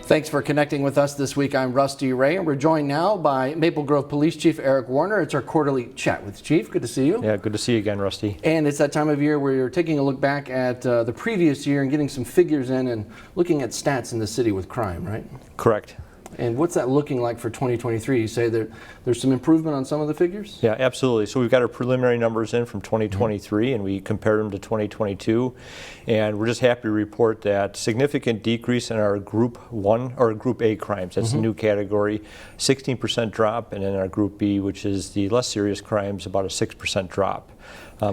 Thanks for connecting with us this week. I'm Rusty Ray, and we're joined now by Maple Grove Police Chief Eric Werner. It's our quarterly chat with Chief. Good to see you. Yeah, good to see you again, Rusty. And it's that time of year where you're taking a look back at the previous year and getting some figures in and looking at stats in the city with crime, right? Correct. And what's that looking like for 2023? You say that there's some improvement on some of the figures? Yeah, absolutely. So we've got our preliminary numbers in from 2023, and we compared them to 2022. And we're just happy to report that significant decrease in our Group 1 or Group A crimes. That's a new category, 16% drop, and in our Group B, which is the less serious crimes, about a 6% drop.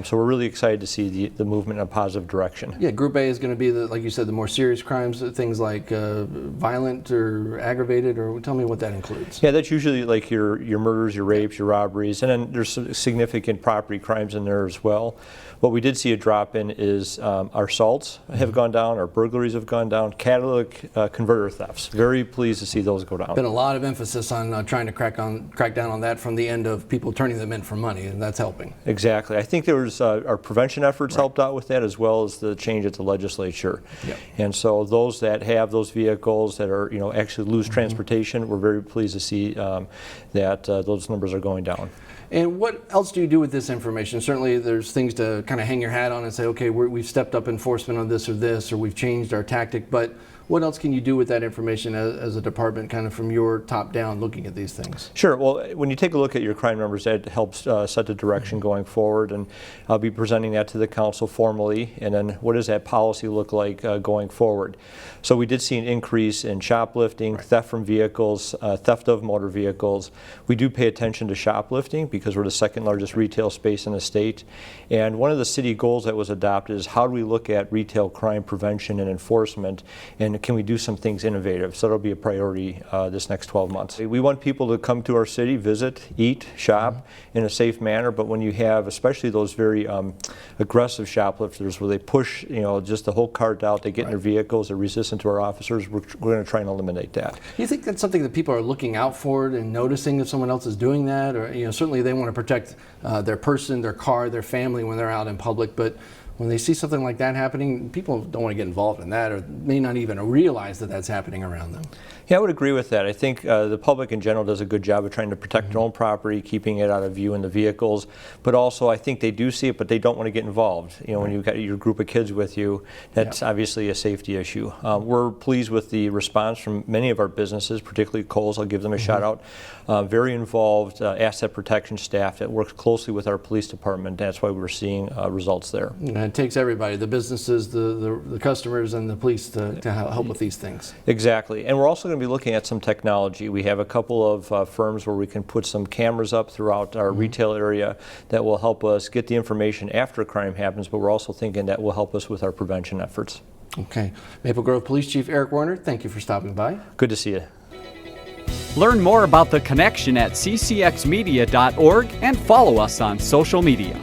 So we're really excited to see the movement in a positive direction. Yeah, Group A is going to be, like you said, the more serious crimes, things like violent or aggravated, or tell me what that includes. Yeah, that's usually like your murders, your rapes, your robberies, and then there's some significant property crimes in there as well. What we did see a drop in is our assaults have gone down, our burglaries have gone down, catalytic converter thefts. Very pleased to see those go down. Been a lot of emphasis on trying to crack down on that from the end of people turning them in for money, and that's helping. Exactly. I think there was our prevention efforts helped out with that, as well as the change at the legislature. Yep. And so those that have those vehicles that are actually lose transportation, we're very pleased to see that those numbers are going down. And what else do you do with this information? Certainly there's things to kind of hang your hat on and say, okay, we've stepped up enforcement on this, or we've changed our tactic, but what else can you do with that information as a department, kind of from your top down looking at these things? Sure. Well, when you take a look at your crime numbers, that helps set the direction going forward, and I'll be presenting that to the council formally. And then what does that policy look like going forward? So we did see an increase in shoplifting, theft from vehicles, theft of motor vehicles. We do pay attention to shoplifting because we're the second largest retail space in the state. And one of the city goals that was adopted is how do we look at retail crime prevention and enforcement, and can we do some things innovative? So that'll be a priority this next 12 months. We want people to come to our city, visit, eat, shop in a safe manner, but when you have especially those very aggressive shoplifters where they push just the whole cart out, they get in their vehicles, they're resistant to our officers, we're going to try and eliminate that. Do you think that's something that people are looking out for and noticing if someone else is doing that? Or certainly they want to protect their person, their car, their family when they're out in public, but when they see something like that happening, people don't want to get involved in that, or may not even realize that that's happening around them. Yeah, I would agree with that. I think the public in general does a good job of trying to protect their own property, keeping it out of view in the vehicles. But also, I think they do see it, but they don't want to get involved. When you've got your group of kids with you, that's obviously a safety issue. We're pleased with the response from many of our businesses, particularly Kohl's. I'll give them a shout out. Very involved asset protection staff that works closely with our police department. That's why we're seeing results there. And it takes everybody, the businesses, the customers, and the police to help with these things. Exactly. And we're also going to be looking at some technology. We have a couple of firms where we can put some cameras up throughout our retail area that will help us get the information after a crime happens, but we're also thinking that will help us with our prevention efforts. Okay. Maple Grove Police Chief Eric Werner, thank you for stopping by. Good to see you. Learn more about The Connection at ccxmedia.org and follow us on social media.